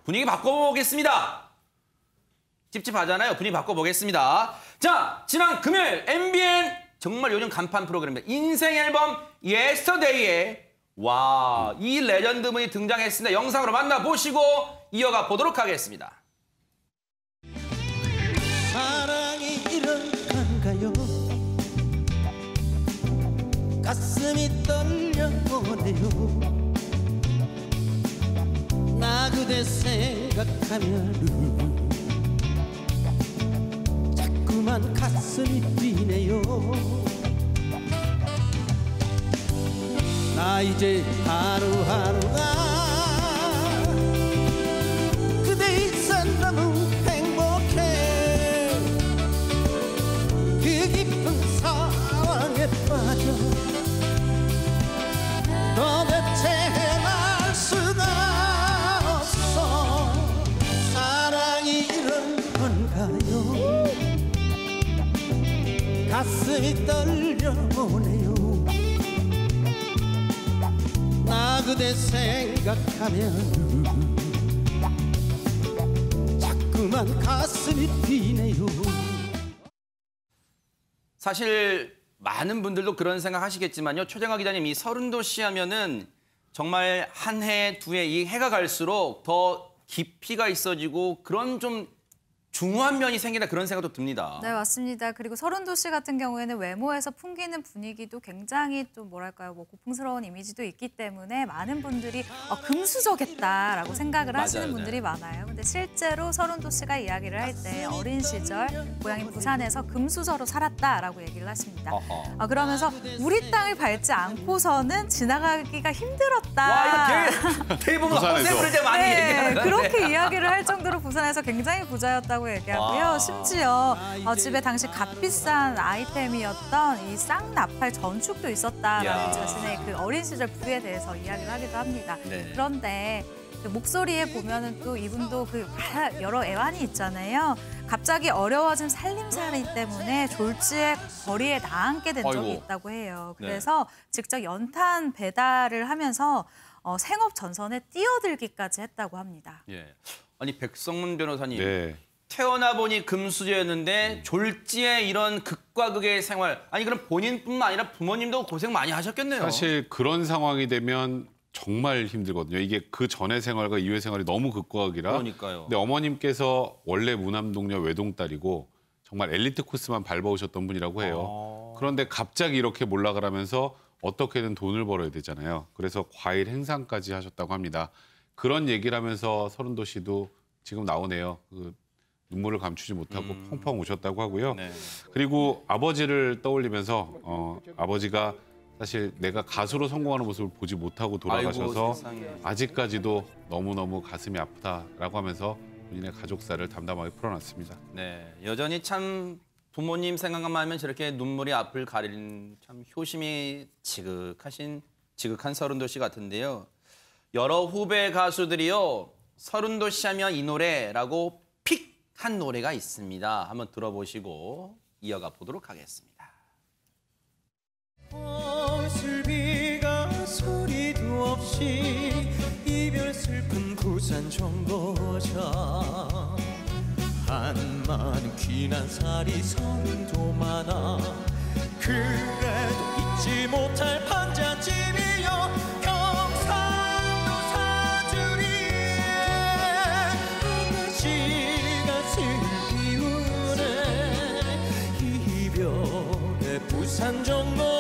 분위기 바꿔보겠습니다. 찝찝하잖아요. 분위기 바꿔보겠습니다. 자, 지난 금요일 MBN 정말 요즘 간판 프로그램입니다. 인생 앨범 예스터데이에 와, 이 레전드분이 등장했습니다. 영상으로 만나보시고 이어가 보도록 하겠습니다. 사랑이 이런 건가요? 가슴이 떨려오네요. 나 그대 생각하면 자꾸만 가슴이 뛰네요. 나 이제 하루하루가 그대 있어 너무 행복해. 그 깊은 사랑에 빠져 도대체 헤어날 수가 없어. 사랑이 이런 건가요? 가슴이 떨려오네요. 나 그대 생각하면 자꾸만 가슴이 뛰네요. 사실 많은 분들도 그런 생각 하시겠지만요. 최정화 기자님, 이 서른도시 하면은 정말 한 해, 두 해, 이 해가 갈수록 더 깊이가 있어지고 그런 좀 중후한 면이 생긴다 그런 생각도 듭니다. 네, 맞습니다. 그리고 서른도시 같은 경우에는 외모에서 풍기는 분위기도 굉장히 좀 뭐랄까요, 뭐 고풍스러운 이미지도 있기 때문에 많은 분들이 금수저겠다라고 생각을 하시는 분들이 많아요. 근데 실제로 서른도시가 이야기를 할 때 어린 시절 고향인 부산에서 금수저로 살았다라고 얘기를 하십니다. 그러면서 우리 땅을 밟지 않고서는 지나가기가 힘들었다. 와, 이거 대부분 허세부를 때 많이 얘기하는 건데. 그렇게 이야기를 할 정도로 부산에서 굉장히 부자였다고 얘기하고요. 심지어 집에 당시 값비싼 아이템이었던 이 쌍나팔 전축도 있었다라고 자신의 그 어린 시절 부에 대해서 이야기를 하기도 합니다. 네. 그런데 그 목소리에 보면은 또 이분도 그 여러 애환이 있잖아요. 갑자기 어려워진 살림살이 때문에 졸지에 거리에 나앉게 된 적이 있다고 해요. 그래서 직접 연탄 배달을 하면서 생업 전선에 뛰어들기까지 했다고 합니다. 예. 아니, 백성문 변호사님. 네. 태어나 보니 금수저였는데 졸지에 이런 극과 극의 생활. 아니, 그럼 본인뿐만 아니라 부모님도 고생 많이 하셨겠네요. 사실 그런 상황이 되면 정말 힘들거든요. 이게 그 전의 생활과 이후의 생활이 너무 극과 극이라. 그러니까요. 근데 어머님께서 원래 무남동녀 외동딸이고 정말 엘리트 코스만 밟아오셨던 분이라고 해요. 그런데 갑자기 이렇게 몰락을 어떻게든 돈을 벌어야 되잖아요. 그래서 과일 행상까지 하셨다고 합니다. 그런 얘기를 하면서 서른도시도 지금 나오네요. 눈물을 감추지 못하고 펑펑 우셨다고 하고요. 네. 그리고 아버지를 떠올리면서 아버지가 사실 내가 가수로 성공하는 모습을 보지 못하고 돌아가셔서 아이고, 아직까지도 너무너무 가슴이 아프다라고 하면서 본인의 가족사를 담담하게 풀어놨습니다. 네, 여전히 참 부모님 생각만 하면 저렇게 눈물이 앞을 가리는 참 효심이 지극한 서른도시 같은데요. 여러 후배 가수들이요, 서른도시 하면 이 노래라고 픽한 노래가 있습니다. 한번 들어보시고 이어가 보도록 하겠습니다. 슬비가 소리도 없이 이별 슬픈 부산 정거장 한만 귀난 살이 서른도 많아 그래도 잊지 못할 판잣집이여 경상도 사투리에 아가씨가 슬피우네 이별의 부산 정거장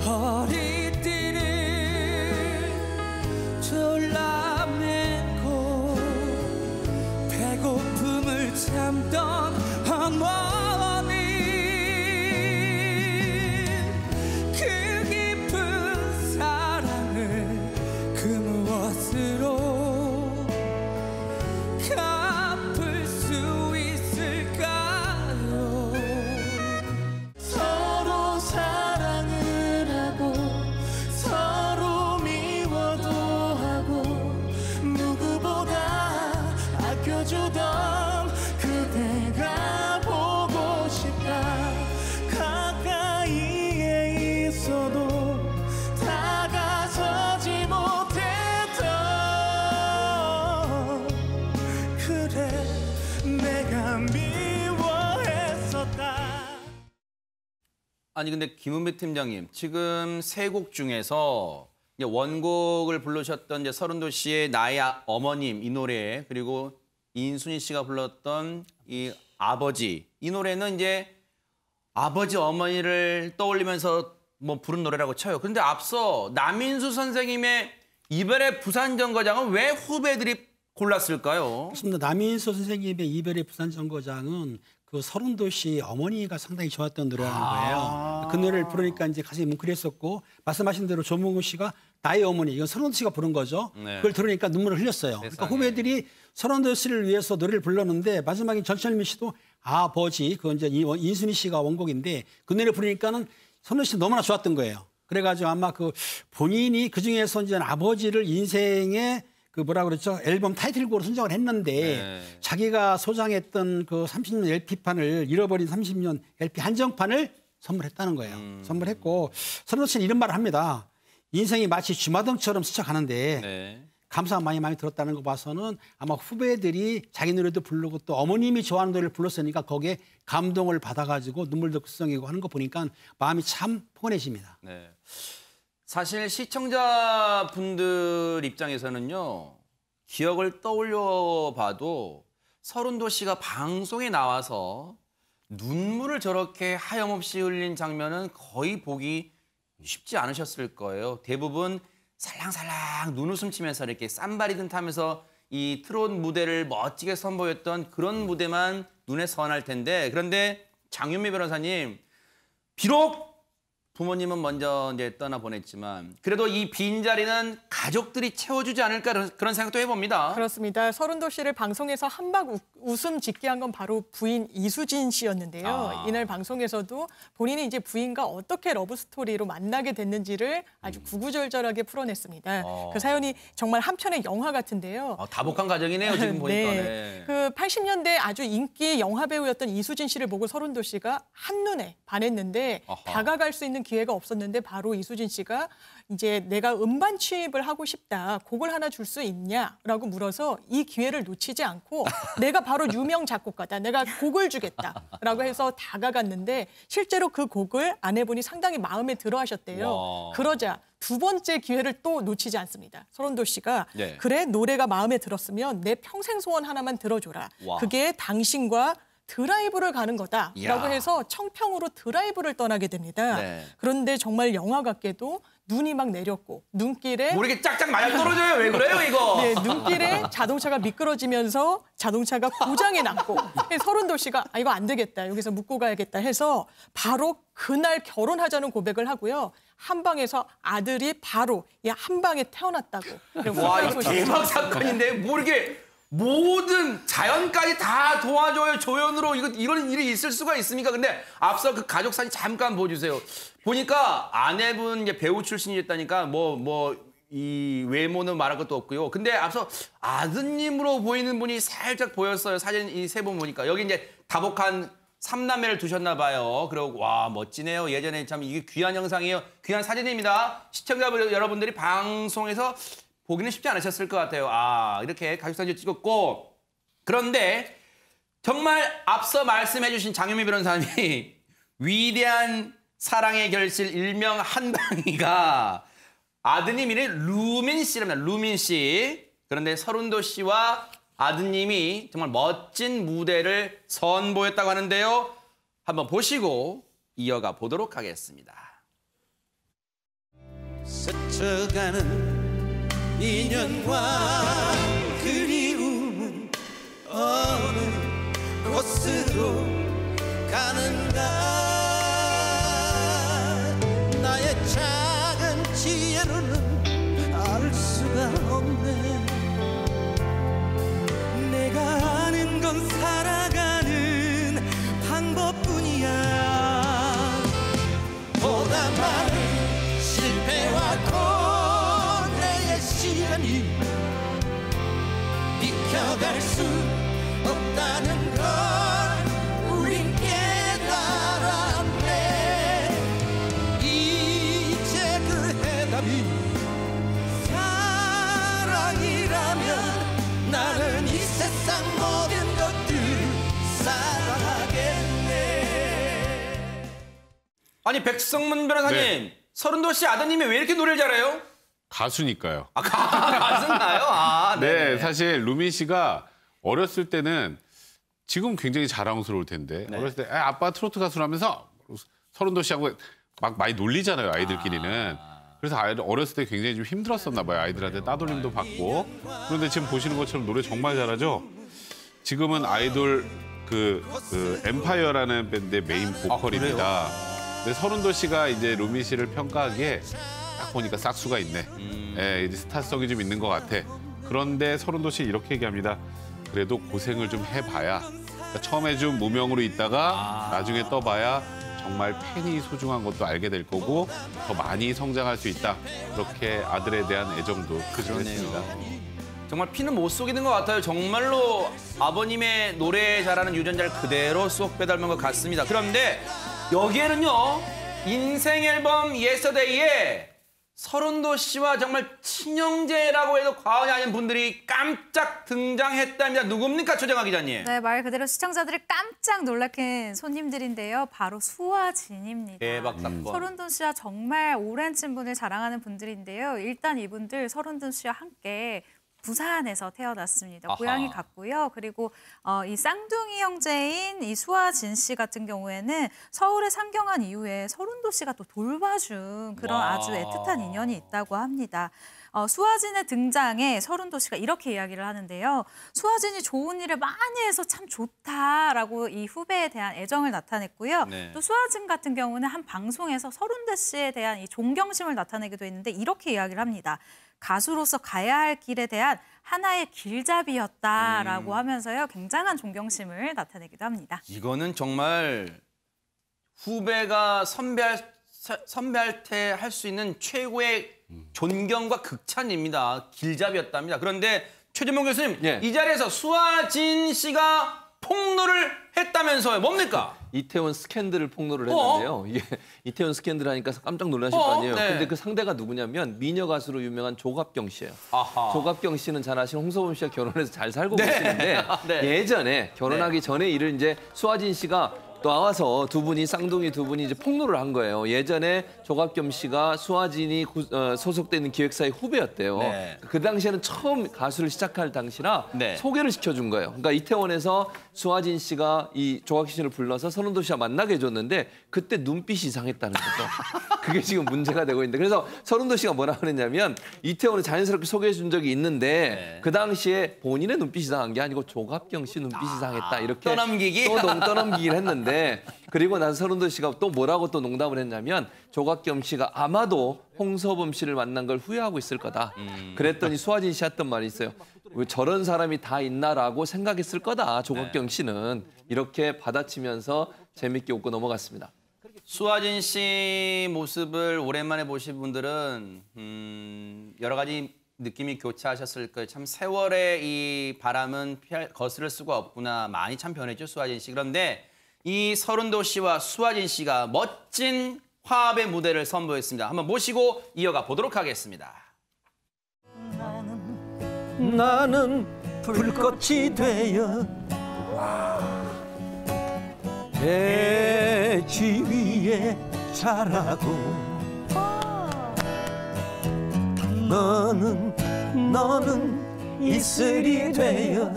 허리띠를 졸라매고 배고픔을 참던 어머니 그 깊은 아니 근데 김은배 팀장님 지금 세 곡 중에서 이제 원곡을 부르셨던 이제 서른도 씨의 나의 어머님 이 노래 그리고 인순이 씨가 불렀던 이 아버지 이 노래는 이제 아버지 어머니를 떠올리면서 뭐 부른 노래라고 쳐요. 그런데 앞서 남인수 선생님의 이별의 부산정거장은 왜 후배들이 골랐을까요? 그렇습니다. 남인수 선생님의 이별의 부산정거장은 그 서른도 씨 어머니가 상당히 좋았던 노래라는 거예요. 그 노래를 부르니까 이제 가슴이 뭉클했었고 말씀하신 대로 조문구 씨가 나의 어머니 이건 서른도 씨가 부른 거죠. 네. 그걸 들으니까 눈물을 흘렸어요. 그러니까 후배들이 서른도 씨를 위해서 노래를 불렀는데 마지막에 전철미 씨도 아버지 그 이제 인순이 씨가 원곡인데 그 노래 부르니까는 서른도 씨 너무나 좋았던 거예요. 그래가지고 아마 그 본인이 그 중에서 이제 아버지를 인생의 그 뭐라 그랬죠? 앨범 타이틀곡으로 선정을 했는데 자기가 소장했던 그 30년 LP판을 잃어버린 30년 LP 한정판을 선물했다는 거예요. 선물했고 서른도 씨는 이런 말을 합니다. 인생이 마치 쥐마등처럼 스쳐가는데 감사가 많이 들었다는 거 봐서는 아마 후배들이 자기 노래도 부르고 또 어머님이 좋아하는 노래를 불렀으니까 거기에 감동을 받아가지고 눈물도 글썽이고 하는 거 보니까 마음이 참 포근해집니다. 네. 사실 시청자분들 입장에서는요. 기억을 떠올려 봐도 서른도 씨가 방송에 나와서 눈물을 저렇게 하염없이 흘린 장면은 거의 보기 쉽지 않으셨을 거예요. 대부분 살랑살랑 눈웃음 치면서 이렇게 쌈바리든 타면서 이 트롯 무대를 멋지게 선보였던 그런 무대만 눈에 선할 텐데 그런데 장윤미 변호사님 비록 부모님은 먼저 이제 떠나보냈지만 그래도 이 빈자리는 가족들이 채워주지 않을까 그런 생각도 해봅니다. 그렇습니다. 서른도 씨를 방송에서 한박 웃음 짓게 한 건 바로 부인 이수진 씨였는데요. 이날 방송에서도 본인이 이제 부인과 어떻게 러브스토리로 만나게 됐는지를 아주 구구절절하게 풀어냈습니다. 그 사연이 정말 한편의 영화 같은데요. 다복한 가정이네요, 지금 보니까. 네. 그 80년대 아주 인기 영화 배우였던 이수진 씨를 보고 서른도 씨가 한눈에 반했는데 다가갈 수 있는 기회가 없었는데 바로 이수진 씨가 이제 내가 음반 취입을 하고 싶다. 곡을 하나 줄 수 있냐라고 물어서 이 기회를 놓치지 않고 내가 바로 유명 작곡가다. 내가 곡을 주겠다라고 해서 다가갔는데 실제로 그 곡을 아내분이 상당히 마음에 들어 하셨대요. 와. 그러자 두 번째 기회를 또 놓치지 않습니다. 서른도 씨가 네. 그래 노래가 마음에 들었으면 내 평생 소원 하나만 들어줘라. 와. 그게 당신과 드라이브를 가는 거다라고 이야. 해서 청평으로 드라이브를 떠나게 됩니다. 네. 그런데 정말 영화 같게도 눈이 막 내렸고 눈길에 뭐 이렇게 짝짝 맞아 떨어져요. 왜 그래요, 이거? 네, 눈길에 자동차가 미끄러지면서 자동차가 고장이 났고 서른도 씨가 이거 안 되겠다. 여기서 묵고 가야겠다 해서 바로 그날 결혼하자는 고백을 하고요. 한방에서 아들이 바로 한방에 태어났다고. 와, 이거 대박 사건인데 뭐 이렇게 모든 자연까지 다 도와줘요. 조연으로 이런 일이 있을 수가 있습니까? 근데 앞서 그 가족 사진 잠깐 보여주세요. 보니까 아내분 이제 배우 출신이었다니까 이 외모는 말할 것도 없고요. 근데 앞서 아드님으로 보이는 분이 살짝 보였어요. 사진 이 세 분 보니까 여기 이제 다복한 삼남매를 두셨나 봐요. 그리고 와 멋지네요. 예전에 참 이게 귀한 영상이에요. 귀한 사진입니다. 시청자 여러분들이 방송에서 보기는 쉽지 않으셨을 것 같아요. 이렇게 가족사진 찍었고 그런데 정말 앞서 말씀해 주신 장윤미 변호사님이 위대한 사랑의 결실 일명 한방이가 아드님 이름이 루민 씨랍니다. 루민 씨. 그런데 서른도 씨와 아드님이 정말 멋진 무대를 선보였다고 하는데요. 한번 보시고 이어가 보도록 하겠습니다. 스쳐가는 인연과 그리움은 어느 곳으로 가는가 나의 작은 지혜로는 알 수가 없네 내가 아는 건 살아가는 방법뿐이야 보다 많은 실패와 고뇌의 시간이 비켜갈 수 없다는 걸 우린 깨달았네 이제 그 해답이 사랑이라면 나는 이 세상 모든 것들 사랑하겠네 아니 백성문 변호사님, 네. 서른도 씨 아드님이 왜 이렇게 노래를 잘해요? 가수니까요. 아, 가수인가요? 아, 네, 사실 루미 씨가 어렸을 때는 지금 굉장히 자랑스러울 텐데 네. 어렸을 때 아빠 트로트 가수라면서 서른도 씨하고 막 많이 놀리잖아요, 아이들끼리는. 그래서 어렸을 때 굉장히 좀 힘들었었나 봐요. 아이들한테 따돌림도 받고. 그런데 지금 보시는 것처럼 노래 정말 잘하죠. 지금은 아이돌 그 엠파이어라는 밴드의 메인 보컬입니다. 근데 서른도 씨가 이제 루미 씨를 평가하기에 딱 보니까 싹수가 있네. 예, 이제 스타성이 좀 있는 것 같아. 그런데 서른도 씨 이렇게 얘기합니다. 그래도 고생을 좀 해봐야. 그러니까 처음에 좀 무명으로 있다가 나중에 떠봐야 정말 팬이 소중한 것도 알게 될 거고 더 많이 성장할 수 있다. 그렇게 아들에 대한 애정도 표현했습니다. 정말 피는 못 속이는 것 같아요. 정말로 아버님의 노래 잘하는 유전자를 그대로 쏙 빼닮은 것 같습니다. 그런데 여기에는요, 인생 앨범 예스터데이에 서른도 씨와 정말 친형제라고 해도 과언이 아닌 분들이 깜짝 등장했답니다. 누굽니까, 최정아 기자님? 네, 말 그대로 시청자들이 깜짝 놀라킨 손님들인데요. 바로 수아진입니다. 대박 사건. 서른도 씨와 정말 오랜 친분을 자랑하는 분들인데요. 일단 이분들 서른도 씨와 함께 부산에서 태어났습니다. 아하. 고향이 같고요. 그리고 이 쌍둥이 형제인 이 수아진 씨 같은 경우에는 서울에 상경한 이후에 서른도 씨가 또 돌봐준 그런 와. 아주 애틋한 인연이 있다고 합니다. 수아진의 등장에 서른도 씨가 이렇게 이야기를 하는데요. 수아진이 좋은 일을 많이 해서 참 좋다라고 이 후배에 대한 애정을 나타냈고요. 네. 또 수아진 같은 경우는 한 방송에서 서른도 씨에 대한 이 존경심을 나타내기도 했는데 이렇게 이야기를 합니다. 가수로서 가야 할 길에 대한 하나의 길잡이였다라고 하면서요. 굉장한 존경심을 나타내기도 합니다. 이거는 정말 후배가 선배할 때 할 수 있는 최고의 존경과 극찬입니다. 길잡이였답니다. 그런데 최재봉 교수님, 예. 이 자리에서 수아진 씨가 폭로를 했다면서요. 뭡니까? 이태원 스캔들을 폭로를 했는데요. 이게 이태원 스캔들 하니까 깜짝 놀라실 거 아니에요. 네. 근데 그 상대가 누구냐면 미녀 가수로 유명한 조갑경 씨예요. 아하. 조갑경 씨는 잘 아시는 홍서범 씨와 결혼해서 잘 살고 네. 계시는데 네. 예전에 결혼하기 전에 일을 이제 수아진 씨가 나와서 두 분이 쌍둥이 두 분이 이제 폭로를 한 거예요. 예전에 조갑경 씨가 수아진이 소속돼 있는 기획사의 후배였대요. 네. 그 당시에는 처음 가수를 시작할 당시라 네. 소개를 시켜준 거예요. 그러니까 이태원에서 수아진 씨가 이 조갑경 씨를 불러서 서른도 씨와 만나게 해줬는데 그때 눈빛이 이상했다는 거죠. 그게 지금 문제가 되고 있는데 그래서 서른도 씨가 뭐라 그랬냐면 이태원에 자연스럽게 소개해 준 적이 있는데 네. 그 당시에 본인의 눈빛이 이상한 게 아니고 조갑경 씨 눈빛이 이상했다 이렇게 떠넘기기? 떠넘기기를 했는데 그리고 나서 서른도 씨가 또 뭐라고 또 농담을 했냐면 조갑경 씨가 아마도 홍서범 씨를 만난 걸 후회하고 있을 거다. 그랬더니 수아진 씨 했던 말이 있어요. 왜 저런 사람이 다 있나라고 생각했을 거다. 조갑경 씨는 이렇게 받아치면서 재밌게 웃고 넘어갔습니다. 수아진 씨 모습을 오랜만에 보신 분들은 여러 가지 느낌이 교차하셨을 거예요. 참 세월의 이 바람은 거스를 수가 없구나. 많이 참 변했죠, 수아진 씨. 그런데 이 서른도 씨와 수아진 씨가 멋진 화합의 무대를 선보였습니다. 한번 모시고 이어가 보도록 하겠습니다. 나는 불꽃이 되어 대지 위에 자라고 너는 이슬이 되어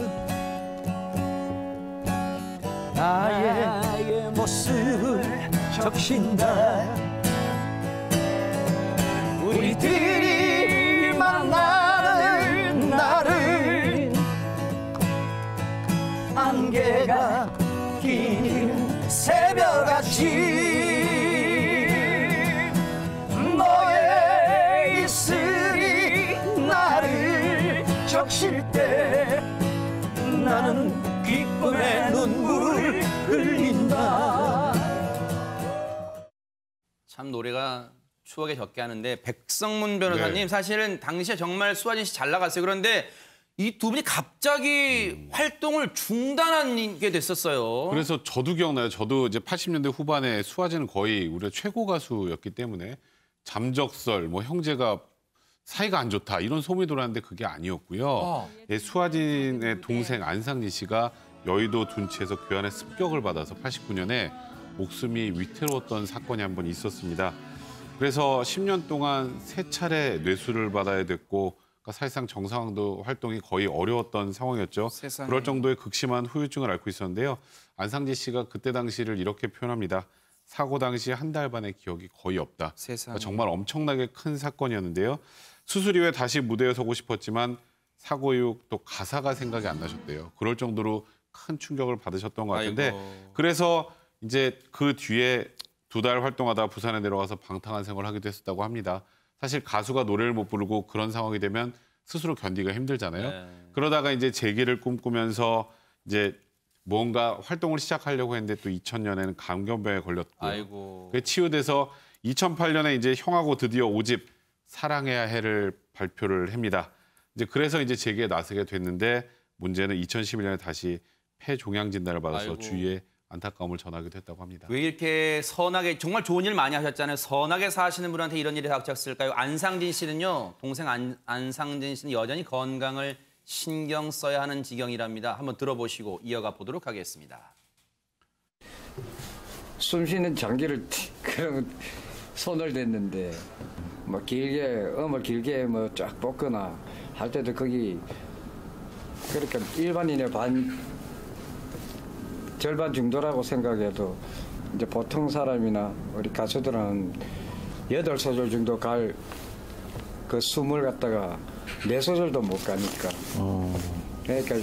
나의 모습을 적신다 우리들이 만나는 날은 안개가 낀 새벽같이 너의 이슬이 나를 적실 때 나는 기쁨의 눈물 흘린다. 참 노래가 추억에 적게 하는데 백성문 변호사님 네. 사실은 당시에 정말 수아진 씨 잘 나갔어요. 그런데 이 두 분이 갑자기 활동을 중단하게 됐었어요. 그래서 저도 기억나요. 저도 이제 80년대 후반에 수아진은 거의 우리가 최고 가수였기 때문에 잠적설, 뭐 형제가 사이가 안 좋다 이런 소문이 돌았는데 그게 아니었고요. 예, 수아진의 동생 안상진 씨가 여의도 둔치에서 교환의 습격을 받아서 89년에 목숨이 위태로웠던 사건이 한 번 있었습니다. 그래서 10년 동안 3차례 뇌수를 받아야 됐고 그러니까 사실상 정상도 활동이 거의 어려웠던 상황이었죠. 세상에. 그럴 정도의 극심한 후유증을 앓고 있었는데요. 안상진 씨가 그때 당시를 이렇게 표현합니다. 사고 당시 한 달 반의 기억이 거의 없다. 세상에. 그러니까 정말 엄청나게 큰 사건이었는데요. 수술 이후에 다시 무대에 서고 싶었지만 사고 이후 또 가사가 생각이 안 나셨대요. 그럴 정도로 큰 충격을 받으셨던 것 같은데 아이고. 그래서 이제 그 뒤에 2달 활동하다 부산에 내려가서 방탕한 생활을 하기도 했었다고 합니다. 사실 가수가 노래를 못 부르고 그런 상황이 되면 스스로 견디기가 힘들잖아요. 네. 그러다가 이제 재기를 꿈꾸면서 이제 뭔가 활동을 시작하려고 했는데 또 2000년에는 감염병에 걸렸고요. 아이고. 그게 치유돼서 2008년에 이제 형하고 드디어 5집 사랑해야 해를 발표를 합니다. 이제 그래서 이제 재기에 나서게 됐는데 문제는 2011년에 다시 폐종양 진단을 받아서 아이고. 주위에 안타까움을 전하기도 했다고 합니다. 왜 이렇게 선하게 정말 좋은 일 많이 하셨잖아요. 선하게 사시는 분한테 이런 일이 닥쳤을까요? 안상진 씨는요. 동생 안상진 씨는 여전히 건강을 신경 써야 하는 지경이랍니다. 한번 들어보시고 이어가 보도록 하겠습니다. 숨 쉬는 장기를 그냥 손을 댔는데 뭐 길게 음을 길게 뭐 쫙 뻗거나 할 때도 거기 그러니까 일반인의 절반 정도라고 생각해도 이제 보통 사람이나 우리 가수들은 8소절 정도 갈 그 숨을 갖다가 4소절도 못 가니까 그러니까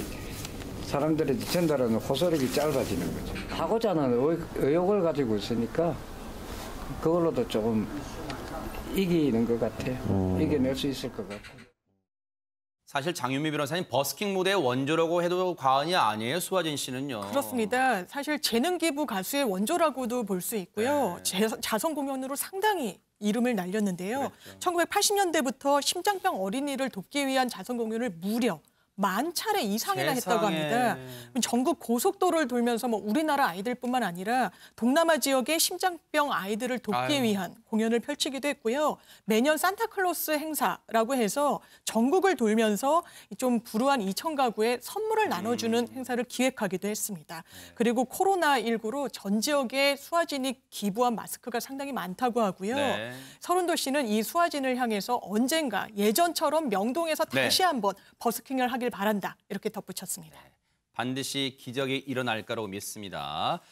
사람들이 전달하는 호소력이 짧아지는 거죠. 하고자 하는 의욕을 가지고 있으니까 그걸로도 조금 이기는 것 같아요. 이겨낼 수 있을 것 같아요. 사실 장윤미 변호사님 버스킹 무대의 원조라고 해도 과언이 아니에요. 수아진 씨는요. 그렇습니다. 사실 재능 기부 가수의 원조라고도 볼 수 있고요. 네. 자선 공연으로 상당히 이름을 날렸는데요. 그랬죠. 1980년대부터 심장병 어린이를 돕기 위한 자선 공연을 무려 10,000차례 이상이나 했다고 세상에. 합니다. 전국 고속도로를 돌면서 뭐 우리나라 아이들뿐만 아니라 동남아 지역의 심장병 아이들을 돕기 아유. 위한 공연을 펼치기도 했고요. 매년 산타클로스 행사라고 해서 전국을 돌면서 좀 불우한 2,000가구에 선물을 나눠주는 행사를 기획하기도 했습니다. 그리고 코로나19로 전 지역에 수아진이 기부한 마스크가 상당히 많다고 하고요. 네. 서른도 씨는 이 수아진을 향해서 언젠가 예전처럼 명동에서 네. 다시 한번 버스킹을 하길 바란다. 이렇게 덧붙였습니다. 반드시 기적이 일어날 거라고 믿습니다.